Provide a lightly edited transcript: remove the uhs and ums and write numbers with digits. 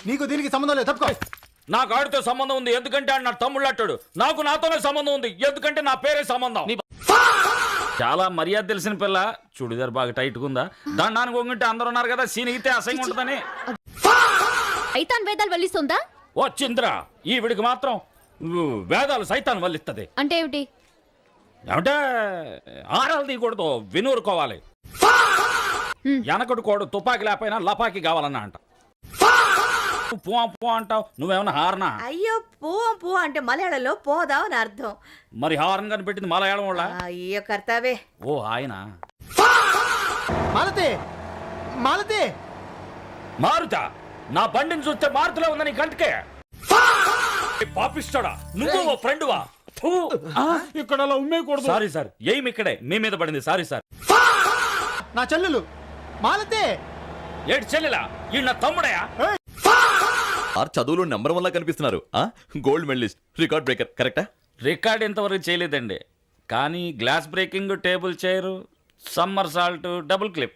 నీకు దీనికి సంబంధం లేదు, తప్పుకో. నాకు ఆడితో సంబంధం ఉంది ఎందుకంటే ఆడు నా తమ్ముళ్ళు అట్టాడు. నాకు నాతోనే సంబంధం ఉంది ఎందుకంటే నా పేరే సంబంధం. చాలా మర్యాద తెలిసిన పిల్ల. చూడిదారు బాగా టైట్గా ఉందా? దండానికి వంగుంటే అందరు ఉన్నారు కదా, సీనిగితే అసహ్యంగా ఉంటుందని. సైతాన్ వేదాలు వల్లిస్తుందా? ఓ చింద్ర, ఈవిడికి మాత్రం వేదాలు సైతాన్ని వల్లిస్తుంది. అంటే ఏమిటి? ఏమంటే ఆరాలు తీయకూడదు, వినూరుకోవాలి. వెనకడు కోడు తుపాకి లేకపోయినా లపాకి కావాలన్నా అంట. పో అంటావు, నువ్వేమన్నా హార్నా? అయ్యో పూ అంటే మలయాళంలో పోదాం అని అర్థం. మరి హార్న్ కనిపెట్టింది మలయాళం వాళ్ళ? అయ్యో కర్తావే. ఓ ఆయన మాలతి, మాలతి, మారుతా. నా బండిని చూస్తే మారుతులో ఉందని కంటికే. పాపిస్తాడా నువ్వు? ఓ ఫ్రెండ్వా? ఇక్కడ అలా ఉమ్మేయకూడదు. సారీ సార్, ఏం ఇక్కడే మీ మీద పడింది. Sorry sir. నా చెల్లెలు మాలతి. ఏడు చెల్లెలా? ఈ నా తమ్ముడయా? చదువులో నెంబర్ 1 లా కనిపిస్తున్నారు. గోల్డ్ మెడలిస్ట్, రికార్డ్ బ్రేకర్, కరెక్టా? రికార్డ్ ఇంతవరకు చేయలేదండి, కానీ glass breaking, table chair, summer salt, double clip